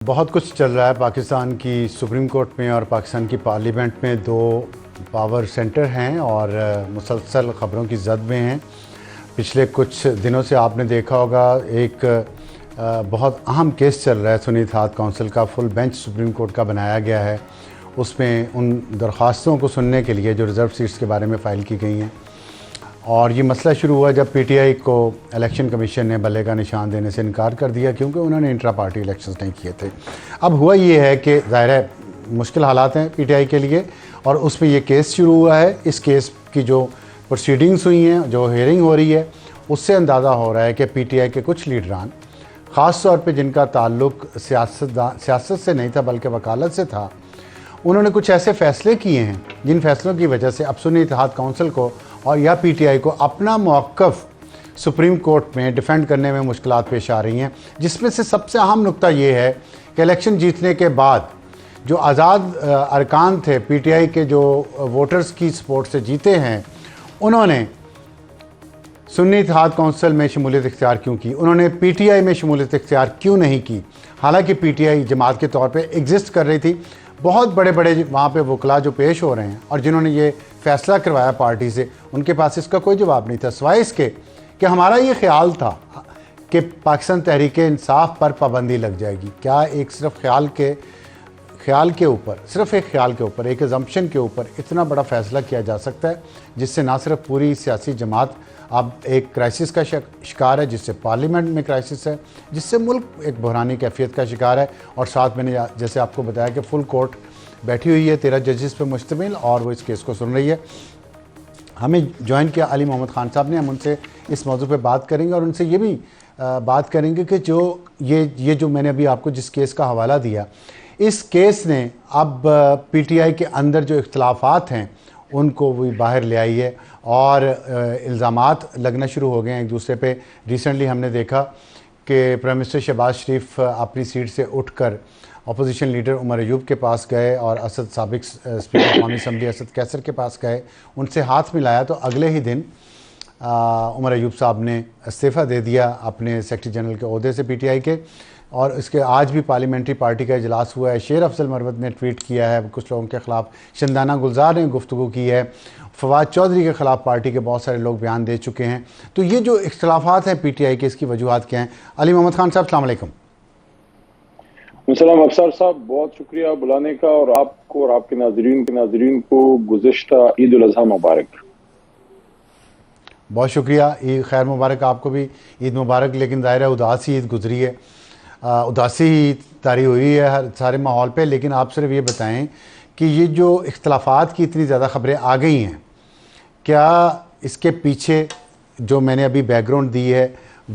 بہت کچھ چل رہا ہے پاکستان کی سپریم کورٹ میں اور پاکستان کی پارلیمنٹ میں. دو پاور سینٹر ہیں اور مسلسل خبروں کی زد میں ہیں. پچھلے کچھ دنوں سے آپ نے دیکھا ہوگا ایک بہت اہم کیس چل رہا ہے سنی اتحاد کونسل کا. فل بینچ سپریم کورٹ کا بنایا گیا ہے. اس میں ان درخواستوں کو سننے کے لیے جو ریزرو سیٹس کے بارے میں فائل کی گئی ہیں. اور یہ مسئلہ شروع ہوا جب پی ٹی آئی کو الیکشن کمیشن نے بلے کا نشان دینے سے انکار کر دیا کیونکہ انہوں نے انٹرا پارٹی الیکشنز نہیں کیے تھے. اب ہوا یہ ہے کہ ظاہر ہے مشکل حالات ہیں پی ٹی آئی کے لیے اور اس میں یہ کیس شروع ہوا ہے. اس کیس کی جو پروسیڈنگز ہوئی ہیں, جو ہیئرنگ ہو رہی ہے, اس سے اندازہ ہو رہا ہے کہ پی ٹی آئی کے کچھ لیڈران, خاص طور پہ جن کا تعلق سیاست سے نہیں تھا بلکہ وکالت سے تھا, انہوں نے کچھ ایسے فیصلے کیے ہیں جن فیصلوں کی وجہ سے اب سنی اتحاد کونسل کو اور یا پی ٹی آئی کو اپنا موقف سپریم کورٹ میں ڈیفینڈ کرنے میں مشکلات پیش آ رہی ہیں. جس میں سے سب سے اہم نقطہ یہ ہے کہ الیکشن جیتنے کے بعد جو آزاد ارکان تھے پی ٹی آئی کے, جو ووٹرز کی سپورٹ سے جیتے ہیں, انہوں نے سنی اتحاد کونسل میں شمولیت اختیار کیوں کی, انہوں نے پی ٹی آئی میں شمولیت اختیار کیوں نہیں کی, حالانکہ پی ٹی آئی جماعت کے طور پہ ایگزسٹ کر رہی تھی. بہت بڑے بڑے وہاں پہ وکلا جو پیش ہو رہے ہیں اور جنہوں نے یہ فیصلہ کروایا پارٹی سے, ان کے پاس اس کا کوئی جواب نہیں تھا سوائے اس کے کہ ہمارا یہ خیال تھا کہ پاکستان تحریک انصاف پر پابندی لگ جائے گی. کیا ایک صرف خیال کے اوپر, صرف ایک خیال کے اوپر, ایک ازمپشن کے اوپر اتنا بڑا فیصلہ کیا جا سکتا ہے جس سے نہ صرف پوری سیاسی جماعت اب ایک کرائسس کا شکار ہے, جس سے پارلیمنٹ میں کرائسس ہے, جس سے ملک ایک بحرانی کیفیت کا شکار ہے, اور ساتھ میں نے جیسے آپ کو بتایا کہ فل کورٹ بیٹھی ہوئی ہے 13 ججز پہ مشتمل اور وہ اس کیس کو سن رہی ہے. ہمیں جوائن کیا علی محمد خان صاحب نے, ہم ان سے اس موضوع پہ بات کریں گے اور ان سے یہ بھی بات کریں گے کہ جو یہ جو میں نے ابھی آپ کو جس کیس کا حوالہ دیا, اس کیس نے اب پی ٹی آئی کے اندر جو اختلافات ہیں ان کو وہ باہر لے آئی ہے اور الزامات لگنا شروع ہو گئے ہیں ایک دوسرے پہ. ریسنٹلی ہم نے دیکھا کہ پرائم منسٹر شہباز شریف اپنی سیٹ سے اٹھ کر اپوزیشن لیڈر عمر ایوب کے پاس گئے اور سابق اسپیکر قومی اسمبلی اسد کیسر کے پاس گئے, ان سے ہاتھ ملایا, تو اگلے ہی دن عمر ایوب صاحب نے استعفیٰ دے دیا اپنے سیکرٹری جنرل کے عہدے سے پی ٹی آئی کے. اور اس کے آج بھی پارلیمنٹری پارٹی کا اجلاس ہوا ہے. شیر افضل مروت نے ٹویٹ کیا ہے کچھ لوگوں کے خلاف, شندانہ گلزار نے گفتگو کی ہے, فواد چودھری کے خلاف پارٹی کے بہت سارے لوگ بیان دے چکے ہیں. تو یہ جو اختلافات ہیں پی ٹی آئی کے, اس کی وجوہات کیا ہیں؟ علی محمد خان صاحب السلام علیکم. السلام افسر صاحب, بہت شکریہ بلانے کا, اور آپ کو اور آپ کے ناظرین کو گزشتہ عید الاضحیٰ مبارک. بہت شکریہ, عید خیر مبارک آپ کو بھی, عید مبارک. لیکن ظاہر ہے اداسی عید گزری ہے, اداسی طاری ہوئی ہے ہر سارے ماحول پہ. لیکن آپ صرف یہ بتائیں کہ یہ جو اختلافات کی اتنی زیادہ خبریں آ گئی ہیں, کیا اس کے پیچھے جو میں نے ابھی بیک گراؤنڈ دی ہے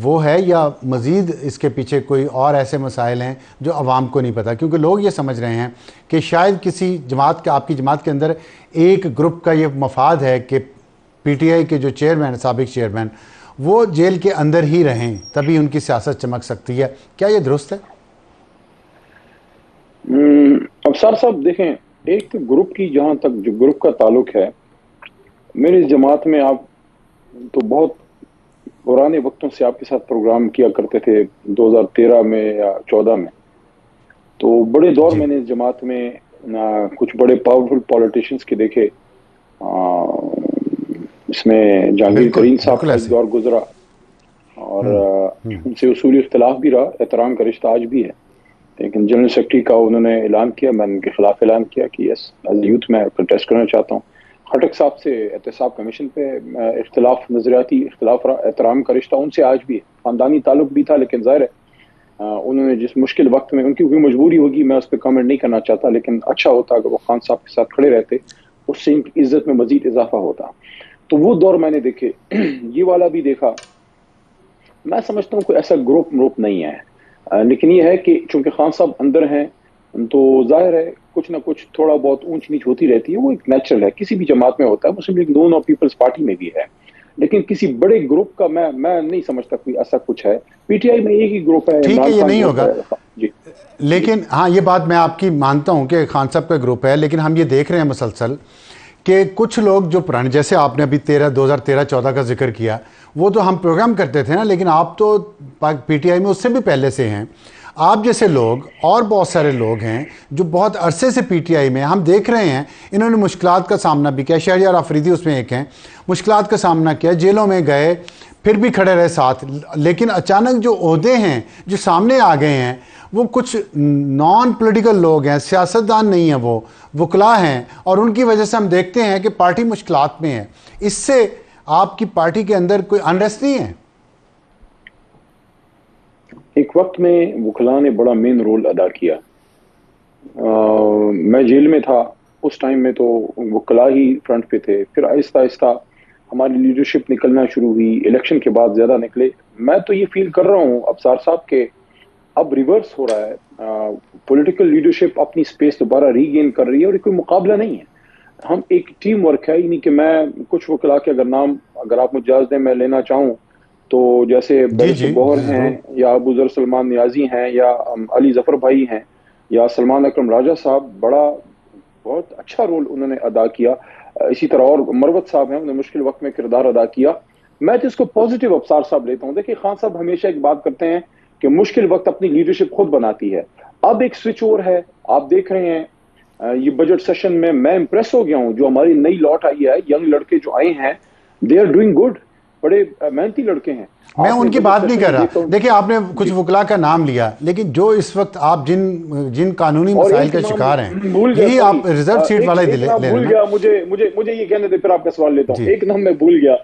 وہ ہے, یا مزید اس کے پیچھے کوئی اور ایسے مسائل ہیں جو عوام کو نہیں پتہ؟ کیونکہ لوگ یہ سمجھ رہے ہیں کہ شاید کسی جماعت کا, آپ کی جماعت کے اندر ایک گروپ کا یہ مفاد ہے کہ پی ٹی آئی کے جو چیئرمین, سابق چیئرمین, وہ جیل کے اندر ہی رہیں, تبھی ان کی سیاست چمک سکتی ہے. کیا یہ درست ہے؟ افسر صاحب دیکھیں, ایک گروپ کی جہاں تک جو گروپ کا تعلق ہے, میری جماعت میں آپ تو بہت پرانے وقتوں سے آپ کے ساتھ پروگرام کیا کرتے تھے, 2013 میں یا 14 میں. تو بڑے دور میں نے جماعت میں کچھ بڑے پاورفل پولیٹیشینز کے دیکھے. اس میں جہانگیر ترین صاحب کا ایک دور گزرا اور ان سے اصولی اختلاف بھی رہا, احترام کا رشتہ آج بھی ہے. لیکن جنرل سیکرٹری کا انہوں نے اعلان کیا, میں نے ان کے خلاف اعلان کیا کہ یس ایز یوتھ میں کنٹیسٹ کرنا چاہتا ہوں. خٹک صاحب سے احتساب کمیشن پہ اختلاف, نظریاتی اختلاف رہا, احترام کا رشتہ ان سے آج بھی ہے, خاندانی تعلق بھی تھا. لیکن ظاہر ہے انہوں نے جس مشکل وقت میں, ان کی کوئی مجبوری ہوگی, میں اس پہ کامنٹ نہیں کرنا چاہتا, لیکن اچھا ہوتا اگر وہ خان صاحب کے ساتھ کھڑے رہتے, اس سے ان کی عزت میں مزید اضافہ ہوتا. تو وہ دور میں نے دیکھے, یہ والا بھی دیکھا. میں سمجھتا ہوں کوئی ایسا گروپ نہیں ہے, لیکن یہ ہے کہ چونکہ خان صاحب اندر ہیں تو ظاہر ہے کچھ نہ کچھ تھوڑا بہت اونچ نیچ ہوتی رہتی ہے, وہ ایک نیچرل ہے, کسی بھی جماعت میں ہوتا ہے. مسلم لیگ نون اور پیپلز پارٹی میں بھی ہے, لیکن کسی بڑے گروپ کا میں نہیں سمجھتا کوئی ایسا کچھ ہے. پی ٹی آئی میں ایک ہی گروپ ہے, ٹھیک ہے یہ نہیں ہوگا. جی لیکن ہاں یہ بات میں آپ کی مانتا ہوں کہ خان صاحب کا گروپ ہے, لیکن ہم یہ دیکھ رہے ہیں مسلسل کہ کچھ لوگ جو پرانے, جیسے آپ نے ابھی 2013-14 کا ذکر کیا, وہ تو ہم پروگرام کرتے تھے نا, لیکن آپ تو پی ٹی آئی میں اس سے بھی پہلے سے ہیں. آپ جیسے لوگ اور بہت سارے لوگ ہیں جو بہت عرصے سے پی ٹی آئی میں ہم دیکھ رہے ہیں، انہوں نے مشکلات کا سامنا بھی کیا. شہریار آفریدی اس میں ایک ہیں، مشکلات کا سامنا کیا، جیلوں میں گئے، پھر بھی کھڑے رہے ساتھ. لیکن اچانک جو عہدے ہیں جو سامنے آ گئے ہیں وہ کچھ نان پولیٹیکل لوگ ہیں، سیاستدان نہیں ہیں، وہ وکلاء ہیں، اور ان کی وجہ سے ہم دیکھتے ہیں کہ پارٹی مشکلات میں ہے. اس سے آپ کی پارٹی کے اندر کوئی انریسٹ نہیں ہے؟ ایک وقت میں وکلاء نے بڑا مین رول ادا کیا. میں جیل میں تھا اس ٹائم میں تو وکلاء ہی فرنٹ پہ تھے. پھر آہستہ آہستہ ہماری لیڈرشپ نکلنا شروع ہوئی، الیکشن کے بعد زیادہ نکلے. میں تو یہ فیل کر رہا ہوں ابصار صاحب کہ اب ریورس ہو رہا ہے. پولیٹیکل لیڈرشپ اپنی سپیس دوبارہ ری گین کر رہی ہے، اور یہ کوئی مقابلہ نہیں ہے. ہم ایک ٹیم ورک ہے. یعنی کہ میں کچھ وکلاء کے اگر آپ مجھے اجازت دیں میں لینا چاہوں تو جیسے بیرسٹر گوہر ہیں، یا ابو ذر سلمان نیازی ہیں، یا علی ظفر بھائی ہیں، یا سلمان اکرم راجہ صاحب، بہت اچھا رول انہوں نے ادا کیا. اسی طرح اور مروت صاحب ہیں، انہوں نے مشکل وقت میں کردار ادا کیا. میں تو اس کو پازیٹیو ابصار صاحب لیتا ہوں. دیکھیں خان صاحب ہمیشہ ایک بات کرتے ہیں کہ مشکل وقت اپنی لیڈرشپ خود بناتی ہے. اب ایک سوئچ اوور ہے، آپ دیکھ رہے ہیں. یہ بجٹ سیشن میں امپریس ہو گیا ہوں. جو ہماری نئی لاٹ آئی ہے، ینگ لڑکے جو آئے ہیں، دے آر ڈوئنگ گڈ. بڑے محنتی لڑکے ہیں. میں ان کی بات نہیں کر رہا. دیکھیں آپ نے کچھ وکلاء کا نام لیا، لیکن جو اس وقت آپ جن قانونی مسائل کا شکار ہیں، یہی آپ ریزرو سیٹ والا ہی لے بھول گیا. مجھے یہ کہنے دے، پھر آپ کا سوال لیتا ہوں. ایک نام میں بھول گیا.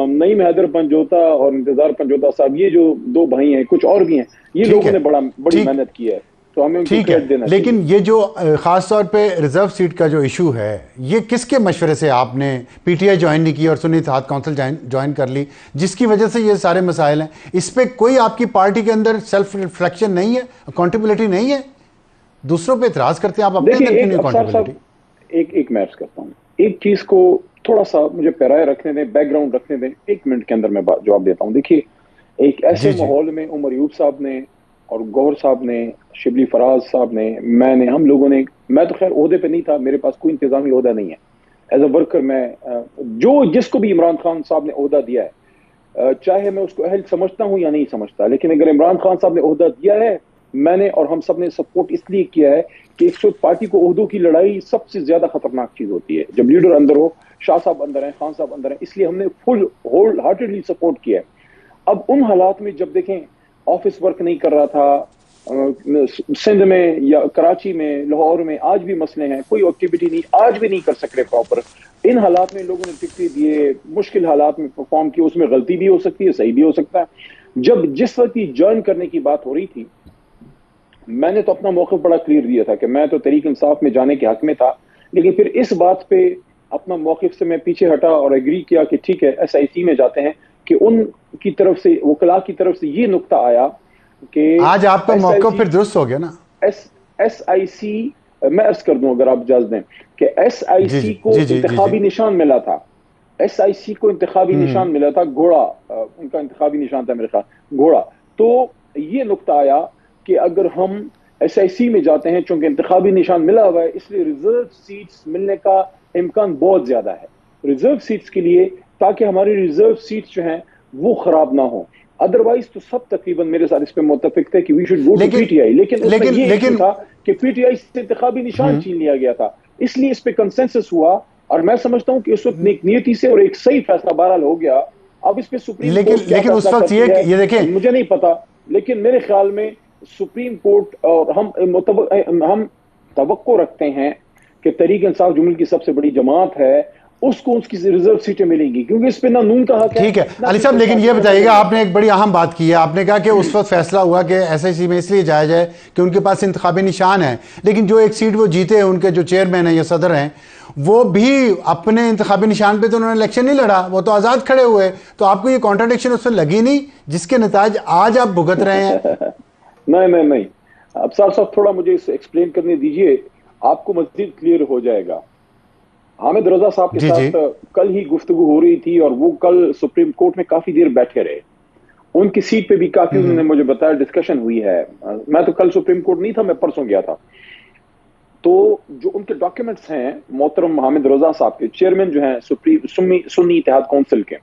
نعیم حیدر پنجوتا اور انتظار پنجوتا صاحب، یہ جو دو بھائی ہیں، کچھ اور بھی ہیں، یہ لوگوں نے بڑی محنت کی ہے. تو ہمیں ٹھیک ہے. لیکن یہ جو خاص طور پہ ریزرو سیٹ کا جو ایشو ہے، یہ کس کے مشورے سے آپ نے پی ٹی آئی جوائن نہیں کی اور سنی اتحاد کونسل جوائن کر لی، جس کی وجہ سے یہ سارے مسائل ہیں؟ اس پہ کوئی آپ کی پارٹی کے اندر سیلف ریفلیکشن نہیں ہے، اکاؤنٹیبلٹی نہیں ہے؟ دوسروں پہ اعتراض کرتے ہیں آپ، اپنے اندر کیوں نہیں اکاؤنٹیبلٹی؟ ایک میں عرض کرتا ہوں. ایک چیز کو تھوڑا سا مجھے پیرائے رکھنے دیں، بیک گراؤنڈ رکھنے دیں. 1 منٹ کے اندر میں جواب دیتا ہوں. دیکھیے ایک ایسے ماحول میں عمر ایوب صاحب نے اور گوہر صاحب نے، شبلی فراز صاحب نے، ہم لوگوں نے، میں تو خیر عہدے پہ نہیں تھا، میرے پاس کوئی انتظامی عہدہ نہیں ہے. ایز اے ورکر میں جس کو بھی عمران خان صاحب نے عہدہ دیا ہے، چاہے میں اس کو اہل سمجھتا ہوں یا نہیں سمجھتا، لیکن اگر عمران خان صاحب نے عہدہ دیا ہے، میں نے اور ہم سب نے سپورٹ اس لیے کیا ہے کہ ایک وقت پارٹی کو عہدوں کی لڑائی سب سے زیادہ خطرناک چیز ہوتی ہے جب لیڈر اندر ہو. شاہ صاحب اندر ہیں، خان صاحب اندر ہیں، اس لیے ہم نے فل ہول ہارٹیڈلی سپورٹ کیا ہے. اب ان حالات میں جب دیکھیں آفس ورک نہیں کر رہا تھا، سندھ میں یا کراچی میں، لاہور میں آج بھی مسئلے ہیں، کوئی ایکٹیویٹی نہیں، آج بھی نہیں کر سکتے پراپر. ان حالات میں لوگوں نے ٹکٹیں دیے، مشکل حالات میں پرفارم کیا. اس میں غلطی بھی ہو سکتی ہے، صحیح بھی ہو سکتا ہے. جس وقت یہ جوائن کرنے کی بات ہو رہی تھی، میں نے تو اپنا موقف بڑا کلیئر دیا تھا کہ میں تو تحریک انصاف میں جانے کے حق میں تھا. لیکن پھر اس بات پہ اپنا موقف سے میں پیچھے ہٹا اور ایگری کیا کہ ٹھیک ہے ایس آئی سی میں جاتے ہیں. کہ ان کی طرف سے، وکلاء کی طرف سے یہ نقطہ آیا کہ آج آپ کا موقف پھر درست ہو گیا نا. ایس آئی سی، میں عرض کر دوں اگر آپ اجازت دیں، کہ ایس آئی سی کو انتخابی نشان ملا تھا. ایس آئی سی کو انتخابی نشان ملا تھا، گھوڑا، ان کا انتخابی نشان تھا میرے خیال، گھوڑا. تو یہ نقطہ آیا کہ اگر ہم ایس آئی سی میں جاتے ہیں، چونکہ انتخابی نشان ملا ہوا ہے، اس لیے ریزرو سیٹس ملنے کا امکان بہت زیادہ ہے ریزرو سیٹس کے لیے، تاکہ ہماری ریزرو سیٹس جو ہیں وہ خراب نہ ہوں. ادروائز تو سب تقریباً میرے ساتھ اس پہ متفق تھے کہ we should go to P T I. لیکن اس میں یہ ایشو تھا کہ پی ٹی آئی سے انتخابی نشان چھین لیا گیا تھا، اس لیے اس پہ کنسنسس ہوا. اور میں سمجھتا ہوں کہ اس وقت نیک نیتی سے اور ایک صحیح فیصلہ بہرحال ہو گیا. اب اس پہ سپریم کورٹ کیا فیصلہ کرتی ہے مجھے نہیں پتا، لیکن میرے خیال میں سپریم کورٹ، اور ہم توقع رکھتے ہیں کہ تحریک انصاف جو ملک کی سب سے بڑی جماعت ہے، اس کو اس کی ریزرو سیٹیں ملیں گی، کیونکہ اس پہ نہ نون کا حق ہے. ٹھیک ہے علی صاحب، لیکن یہ بتائیے گا، آپ نے ایک بڑی اہم بات کی ہے. آپ نے کہا کہ اس وقت فیصلہ ہوا کہ ایس آئی سی میں اس لیے جایا جائے کہ ان کے پاس انتخابی نشان ہے. لیکن جو ایک سیٹ وہ جیتے ہیں، ان کے جو چیئرمین ہیں یا صدر ہیں، وہ بھی اپنے انتخابی نشان پہ تو انہوں نے الیکشن نہیں لڑا، وہ تو آزاد کھڑے ہوئے. تو آپ کو یہ کانٹرڈکشن اس سے لگی نہیں، جس کے نتائج آج آپ بھگت رہے ہیں؟ نہیں. اب صاحب تھوڑا مجھے اسے ایکسپلین کرنے دیجئے، آپ کو مزید کلیئر ہو جائے گا. حامد رضا صاحب کے ساتھ کل ہی گفتگو ہو رہی تھی، اور وہ کل سپریم کورٹ میں کافی دیر بیٹھے رہے. ان کی سیٹ پہ بھی کافی انہوں نے مجھے بتایا ڈسکشن ہوئی ہے. میں تو کل سپریم کورٹ نہیں تھا، میں پرسوں گیا تھا. تو جو ان کے ڈاکیومنٹس ہیں محترم حامد رضا صاحب کے، چیئرمین جو ہیں سنی اتحاد کونسل کے،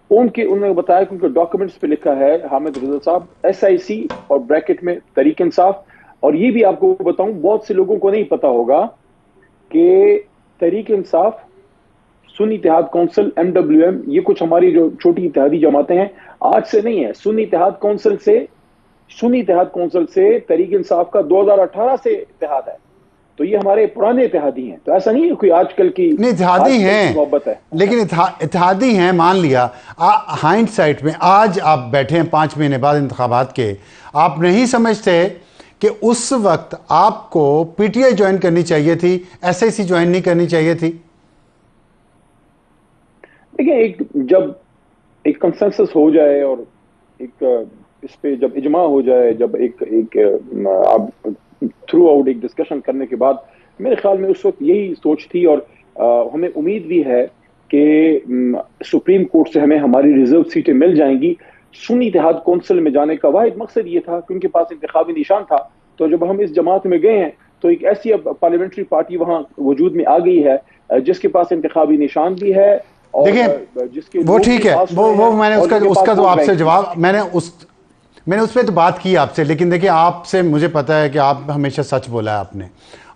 انہوں نے بتایا کہ ان کے ڈاکومنٹس پہ لکھا ہے حامد رضا صاحب SIC اور بریکٹ میں تحریک انصاف. اور یہ بھی آپ کو بتاؤں, بہت سے لوگوں کو نہیں پتا ہوگا کہ تحریک انصاف, سنی اتحاد کونسل, MWM, یہ کچھ ہماری جو چھوٹی اتحادی جماعتیں ہیں آج سے نہیں ہے. سنی اتحاد کونسل سے تحریک انصاف کا 2018 سے اتحاد ہے. تو یہ ہمارے پرانے اتحادی ہیں. تو ایسا نہیں ہے کوئی آج کل کی اتحادی ہیں, محبت ہے, لیکن اتحادی ہیں. مان لیا ہائنڈ سائٹ میں آج آپ بیٹھے ہیں 5 مہینے بعد انتخابات کے, آپ نہیں سمجھتے کہ اس وقت آپ کو PTI جوائن کرنی چاہیے تھی, SIC جوائن نہیں کرنی چاہیے تھی؟ دیکھیں, جب ایک کنسنسس ہو جائے اور ایک اس پہ جب اجماع ہو جائے, جب ایک آپ تھرو آؤٹ ایک ڈسکشن کرنے کے بعد, میرے خیال میں اس وقت یہی سوچ تھی. اور ہمیں امید بھی ہے کہ سپریم کورٹ سے ہمیں ہماری ریزرو سیٹیں مل جائیں گی. سنی اتحاد کونسل میں جانے کا واحد مقصد یہ تھا کہ ان کے پاس انتخابی نشان تھا. تو جب ہم اس جماعت میں گئے ہیں تو ایک ایسی پارلیمنٹری پارٹی وہاں وجود میں آ گئی ہے جس کے پاس انتخابی نشان بھی ہے, دیکھیں وہ ٹھیک ہے, وہ میں نے اس کا تو آپ سے جواب, میں نے اس پہ تو بات کی آپ سے. لیکن دیکھیں, آپ سے مجھے پتا ہے کہ آپ ہمیشہ سچ بولا ہے آپ نے,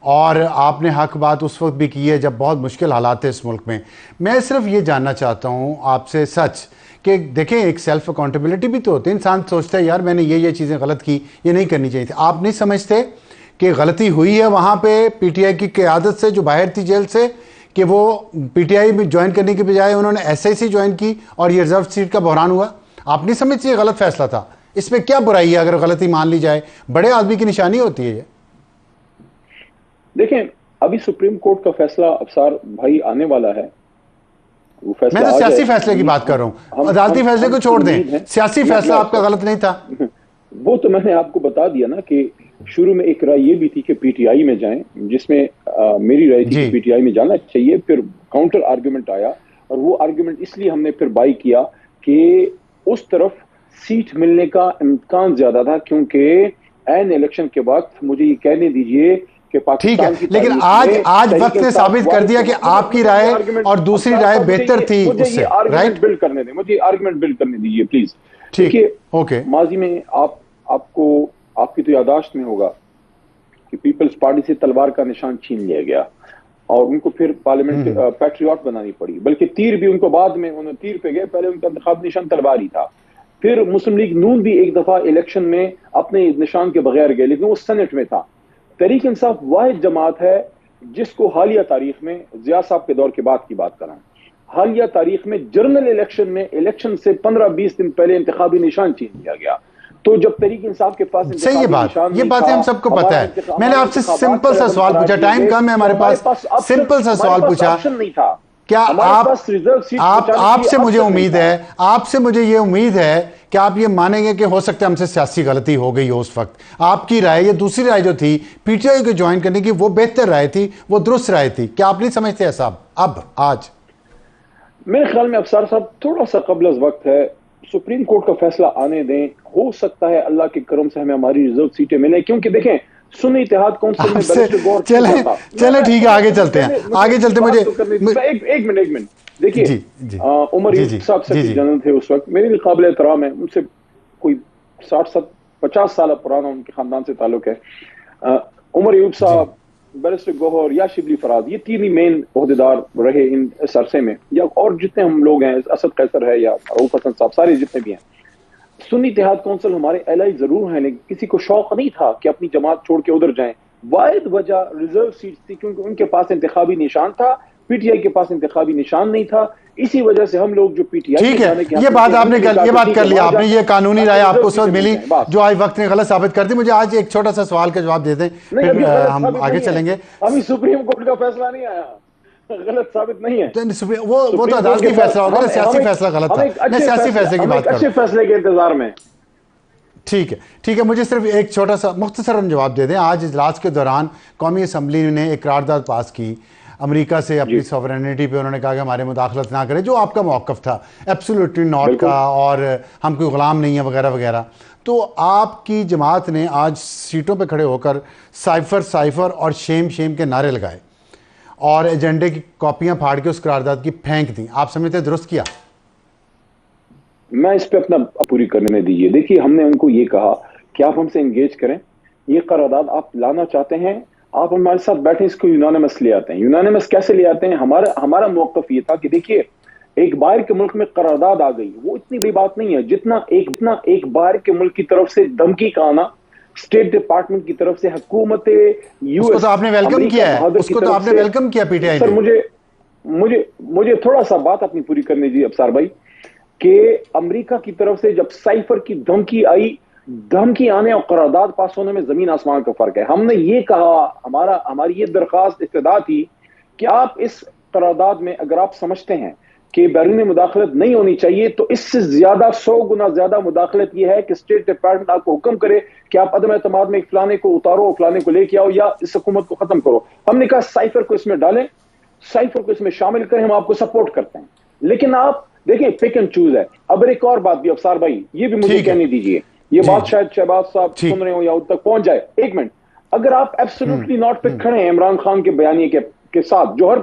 اور آپ نے حق بات اس وقت بھی کی ہے جب بہت مشکل حالات تھے اس ملک میں. میں صرف یہ جاننا چاہتا ہوں آپ سے سچ کہ دیکھیں ایک سیلف اکاؤنٹیبلٹی بھی تو ہوتی ہے. انسان سوچتا ہے یار میں نے یہ چیزیں غلط کی, یہ نہیں کرنی چاہیے تھی. آپ نہیں سمجھتے کہ غلطی ہوئی ہے وہاں پہ PTI کی قیادت سے جو باہر تھی جیل سے, کہ وہ PTI میں جوائن کرنے کے بجائے انہوں نے SIC جوائن کی اور یہ ریزرو سیٹ کا بحران ہوا؟ آپ نہیں سمجھتے یہ غلط فیصلہ تھا؟ اس میں کیا برائی ہے اگر غلطی مان لی جائے؟ بڑے آدمی کی نشانی ہوتی ہے یہ. دیکھیں, ابھی سپریم کورٹ کا فیصلہ ابصار بھائی آنے والا ہے. میں تو سیاسی فیصلے کی بات کر رہا ہوں, عدالتی فیصلے کو چھوڑ دیں, سیاسی فیصلہ آپ کا غلط نہیں تھا. وہ تو میں نے آپ کو بتا دیا نا کہ شروع میں ایک رائے یہ بھی تھی کہ PTI میں جائیں, جس میں میری رائے تھی کہ PTI میں جانا چاہیے. پھر کاؤنٹر آرگیومنٹ آیا, اور وہ آرگیومنٹ اس لیے ہم نے پھر بائی کیا کہ اس طرف سیٹ ملنے کا امکان زیادہ تھا, کیونکہ این الیکشن کے وقت مجھے یہ کہنے دیجئے کہ پاکستان کی لیکن آج وقت نے ثابت کر دیا کہ آپ کی رائے اور دوسری رائے بہتر تھی اس سے. آرگیومنٹ بلڈ کرنے دیں, مجھے آرگیومنٹ بلڈ کرنے دیجئے پلیز. دیکھیے, ماضی میں آپ کو آپ کی تو یاداشت میں ہوگا کہ پیپلز پارٹی سے تلوار کا نشان چھین لیا گیا اور ان کو پھر پارلیمنٹ پیٹریوٹ بنانی پڑی. بلکہ تیر بھی ان کو بعد میں, انہوں تیر پہ گئے, پہلے ان کا انتخاب نشان تلوار ہی تھا. پھر مسلم لیگ نون بھی ایک دفعہ الیکشن میں اپنے نشان کے بغیر گئے, لیکن وہ سینٹ میں تھا. تحریک انصاف واحد جماعت ہے جس کو حالیہ تاریخ میں, ضیاء صاحب کے دور کے بعد کی بات کر رہا ہوں, حالیہ تاریخ میں جنرل الیکشن سے 15-20 دن پہلے انتخابی نشان چھین لیا گیا. تو جب تحریک انصاف کے پاس صحیح یہ باتیں ہم سب کو پتا ہے. میں نے آپ سے سمپل سا سوال پوچھا, ٹائم کم ہے ہمارے پاس, سمپل سا سوال پوچھا, کیا آپ سے مجھے امید ہے, آپ سے مجھے یہ امید ہے کہ آپ یہ مانیں گے کہ ہو سکتا ہے ہم سے سیاسی غلطی ہو گئی ہو اس وقت. آپ کی رائے, یہ دوسری رائے جو تھی PTI کو جوائن کرنے کی, وہ بہتر رائے تھی, وہ درست رائے تھی. کیا آپ نہیں سمجھتے ہیں صاحب؟ اب آج میرے خیال میں افسر صاحب تھوڑا سا قبل از وقت ہے, سپریم کورٹ کا فیصلہ آنے دیں. ہو سکتا ہے اللہ کے کرم سے ہمیں ہماری ریزرو سیٹیں ملیں, کیونکہ دیکھیں سنی اتحاد کونسل میں چلیں ٹھیک ہے, آگے چلتے ہیں, آگے چلتے. مجھے ایک منٹ دیکھیے, عمر ایوب صاحب سیکرٹری جنرل تھے اس وقت, میرے لیے قابل احترام ہے, ان سے کوئی 60-50 سال پرانا ان کے خاندان سے تعلق ہے. عمر ایوب صاحب, بیرسٹر گوہر یا شبلی فراز, یہ تین ہی مین عہدیدار رہے اس عرصے میں, یا اور جتنے ہم لوگ ہیں, اسد قیصر ہے یا رؤوف حسن صاحب, سارے جتنے بھی ہیں. سنی اتحاد کونسل ہمارے ایلائی ضرور ہیں, لیکن کسی کو شوق نہیں تھا کہ اپنی جماعت چھوڑ کے ادھر جائیں. واحد وجہ ریزرو سیٹ تھی, کیونکہ ان کے پاس انتخابی نشان تھا, PTI کے پاس انتخابی نشان نہیں تھا. اسی وجہ سے ہم لوگ جو PTI ٹھیک ہے, یہ بات آپ نے یہ بات کر لیا آپ نے, یہ قانونی رائے آپ کو اس وقت ملی جو آج وقت نے غلط ثابت کر دی. مجھے آج ایک چھوٹا سا سوال کا جواب دے دیں, پھر ہم آگے چلیں گے. ابھی سپریم کورٹ کا فیصلہ نہیں آیا, غلط ثابت نہیں ہے. وہ تو عدالتی فیصلہ ہوگا, سیاسی فیصلہ غلط تھا. میں سیاسی فیصلے کی بات کر رہا ہوں, اچھے فیصلے کے انتظار میں. ٹھیک ہے, مجھے صرف ایک چھوٹا سا مختصراً جواب دے دیں. آج اجلاس کے دوران قومی اسمبلی نے ایک قرارداد پاس کی امریکہ سے اپنی سوورنٹی پہ. انہوں نے کہا کہ ہمارے مداخلت نہ کرے, جو آپ کا موقف تھا ایبسولوٹلی ناٹ کا, اور ہم کوئی غلام نہیں ہیں وغیرہ وغیرہ. تو آپ کی جماعت نے آج سیٹوں پہ کھڑے ہو کر سائفر اور شیم کے نعرے لگائے اور ایجنڈے کی کاپیاں پھاڑ کے اس قرارداد کی پھینک دیں. آپ سمجھتے ہیں درست کیا؟ میں اس پہ اپنا پوری کرنے دیجیے. دیکھیے ہم نے ان کو یہ کہا کہ آپ ہم سے انگیج کریں, یہ قرارداد آپ لانا چاہتے ہیں آپ ہمارے ساتھ بیٹھیں, اس کو یونانیمس لے آتے ہیں. یونانیمس کیسے لے آتے ہیں؟ ہمارا موقف یہ تھا کہ دیکھیے ایک باہر کے ملک میں قرارداد آ گئی, وہ اتنی بڑی بات نہیں ہے جتنا ایک باہر کے ملک کی طرف سے دھمکی کا آنا, اسٹیٹ ڈپارٹمنٹ کی طرف سے, حکومت یو ایس, اس کو تو آپ نے ویلکم کیا ہے, اس کو تو آپ نے ویلکم کیا پی ٹی آئی نے. سر مجھے تھوڑا سا بات اپنی پوری کرنے دیجیے ابصار بھائی, کہ امریکہ کی طرف سے جب سائفر کی دھمکی آئی, دھمکی آنے اور قرارداد پاس ہونے میں زمین آسمان کا فرق ہے. ہم نے یہ کہا, ہماری یہ درخواست ابتدا تھی کہ آپ اس قرارداد میں اگر آپ سمجھتے ہیں کہ بیرونی مداخلت نہیں ہونی چاہیے تو اس سے زیادہ 100 گنا زیادہ مداخلت یہ ہے کہ اسٹیٹ ڈپارٹمنٹ آپ کو حکم کرے کہ آپ عدم اعتماد میں ایک فلانے کو اتارو, فلانے کو لے کے آؤ, یا اس حکومت کو ختم کرو. ہم نے کہا سائفر کو اس میں ڈالیں, سائفر کو اس میں شامل کریں, ہم آپ کو سپورٹ کرتے ہیں. لیکن آپ دیکھیں پک اینڈ چوز ہے. اب ایک اور بات بھی ابصار بھائی, یہ بھی مجھے کہنے دیجیے, یہ بات شاید شہباز صاحب سن رہے ہوں یا ان تک پہنچ جائے. ایک منٹ, اگر آپ ایبسولوٹلی ناٹ پہ کھڑے ہیں عمران خان کے بیانیے کے ساتھ, جو ہر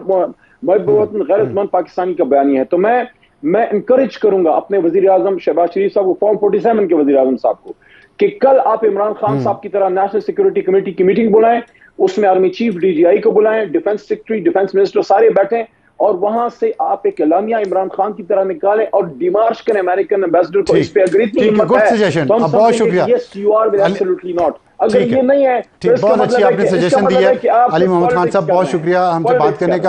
غیرت مند پاکستانی کا بیانیہ ہے, تو میں انکریج کروں گا اپنے وزیر اعظم شہباز شریف صاحب کو, فارم 47 کے وزیر اعظم صاحب کو, کہ کل آپ عمران خان صاحب کی طرح نیشنل سیکورٹی کمیٹی کی میٹنگ بلائیں, اس میں آرمی چیف, ڈی جی آئی کو بلائیں, ڈیفنس سیکرٹری, ڈیفنس منسٹر سارے بیٹھیں, اور وہاں سے آپ ایک اعلامیہ عمران خان کی طرح نکالیں اور ڈیمارش کریں امریکن ایمبیسڈر کو. اس پہ اگر اتنی ہمت ہے تو ہم سمجھیں گے yes you are with absolutely not. اگر یہ نہیں ہے, بہت اچھی آپ نے سجیشن دی ہے علی محمد خان صاحب, بہت شکریہ ہم سے بات کرنے کا.